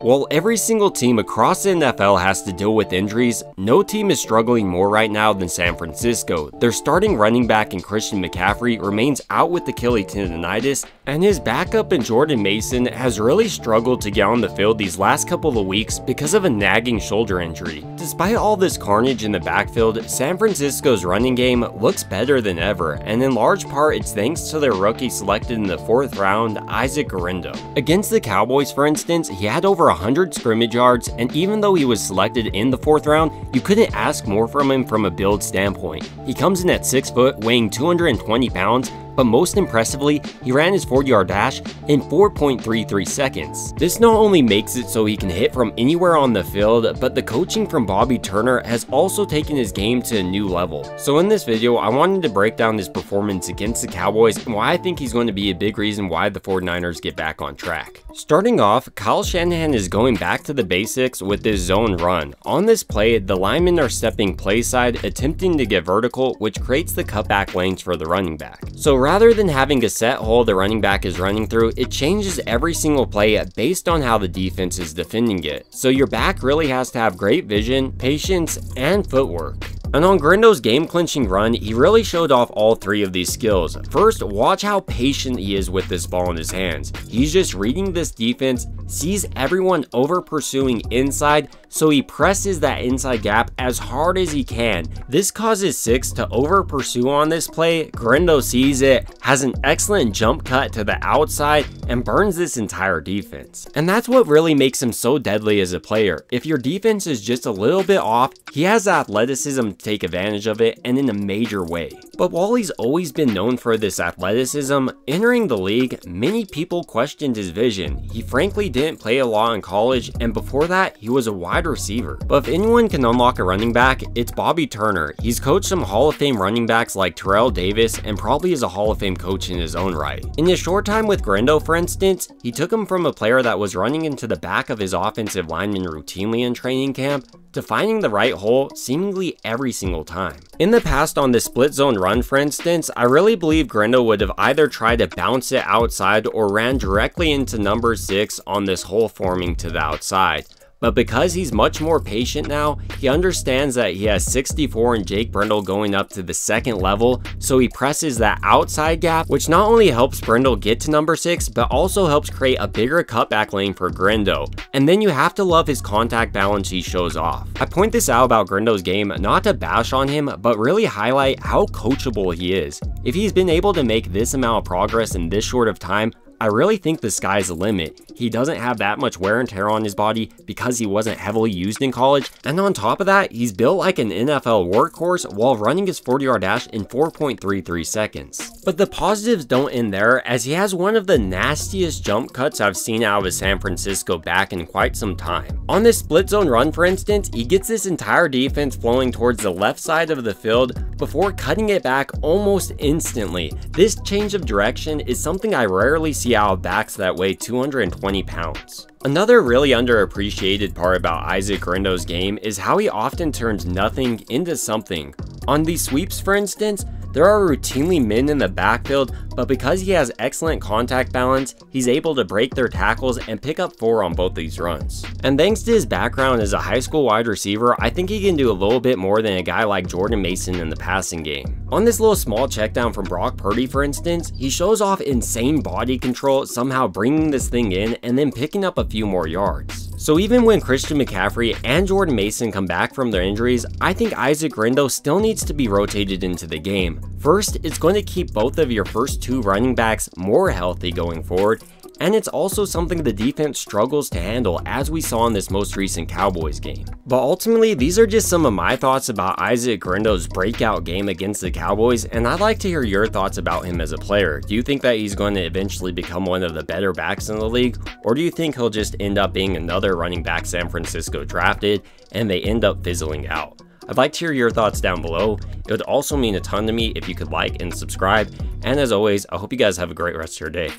While every single team across the NFL has to deal with injuries, no team is struggling more right now than San Francisco. Their starting running back in Christian McCaffrey remains out with Achilles tendonitis, and his backup in Jordan Mason has really struggled to get on the field these last couple of weeks because of a nagging shoulder injury. Despite all this carnage in the backfield, San Francisco's running game looks better than ever, and in large part it's thanks to their rookie selected in the 4th round, Isaac Guerendo. Against the Cowboys, for instance, he had over 100 scrimmage yards, and even though he was selected in the 4th round, you couldn't ask more from him from a build standpoint. He comes in at 6 foot, weighing 220 pounds, but most impressively, he ran his 40-yard dash in 4.33 seconds. This not only makes it so he can hit from anywhere on the field, but the coaching from Bobby Turner has also taken his game to a new level. So in this video, I wanted to break down his performance against the Cowboys and why I think he's going to be a big reason why the 49ers get back on track. Starting off, Kyle Shanahan is going back to the basics with this zone run. On this play, the linemen are stepping play side, attempting to get vertical, which creates the cutback lanes for the running back. So rather than having a set hole the running back is running through, it changes every single play based on how the defense is defending it. So your back really has to have great vision, patience, and footwork. And on Guerendo's game-clinching run, he really showed off all 3 of these skills. First, watch how patient he is with this ball in his hands. He's just reading this defense, sees everyone over-pursuing inside, so he presses that inside gap as hard as he can. This causes Six to over-pursue on this play. Guerendo sees it, has an excellent jump cut to the outside, and burns this entire defense. And that's what really makes him so deadly as a player. If your defense is just a little bit off, he has the athleticism to take advantage of it, and in a major way. But while he's always been known for this athleticism, entering the league, many people questioned his vision. He frankly didn't play a lot in college, and before that, he was a wide receiver. But if anyone can unlock a running back, it's Bobby Turner. He's coached some Hall of Fame running backs like Terrell Davis, and probably is a Hall of Fame coach in his own right. In his short time with Guerendo, for instance, he took him from a player that was running into the back of his offensive lineman routinely in training camp to finding the right hole seemingly every single time. In the past on this split zone run, for instance, I really believe Guerendo would have either tried to bounce it outside or ran directly into number 6 on this hole forming to the outside. But because he's much more patient now, he understands that he has 64 and Jake Brendel going up to the 2nd level, so he presses that outside gap, which not only helps Brendel get to number 6, but also helps create a bigger cutback lane for Guerendo. And then you have to love his contact balance he shows off. I point this out about Guerendo's game not to bash on him, but really highlight how coachable he is. If he's been able to make this amount of progress in this short of time, I really think the sky's the limit. He doesn't have that much wear and tear on his body because he wasn't heavily used in college, and on top of that, he's built like an NFL workhorse while running his 40-yard dash in 4.33 seconds. But the positives don't end there, as he has one of the nastiest jump cuts I've seen out of a San Francisco back in quite some time. On this split zone run, for instance, he gets this entire defense flowing towards the left side of the field before cutting it back almost instantly. This change of direction is something I rarely see out of backs that weigh 220 pounds. Another really underappreciated part about Isaac Guerendo's game is how he often turns nothing into something. On these sweeps, for instance, there are routinely men in the backfield, but because he has excellent contact balance, he's able to break their tackles and pick up 4 on both these runs. And thanks to his background as a high school wide receiver, I think he can do a little bit more than a guy like Jordan Mason in the passing game. On this little small check down from Brock Purdy, for instance, he shows off insane body control, somehow bringing this thing in and then picking up a few more yards. So even when Christian McCaffrey and Jordan Mason come back from their injuries, I think Isaac Guerendo still needs to be rotated into the game. First, it's going to keep both of your first 2 running backs more healthy going forward, and it's also something the defense struggles to handle, as we saw in this most recent Cowboys game. But ultimately, these are just some of my thoughts about Isaac Guerendo's breakout game against the Cowboys, and I'd like to hear your thoughts about him as a player. Do you think that he's going to eventually become one of the better backs in the league, or do you think he'll just end up being another running back San Francisco drafted, and they end up fizzling out? I'd like to hear your thoughts down below. It would also mean a ton to me if you could like and subscribe, and as always, I hope you guys have a great rest of your day.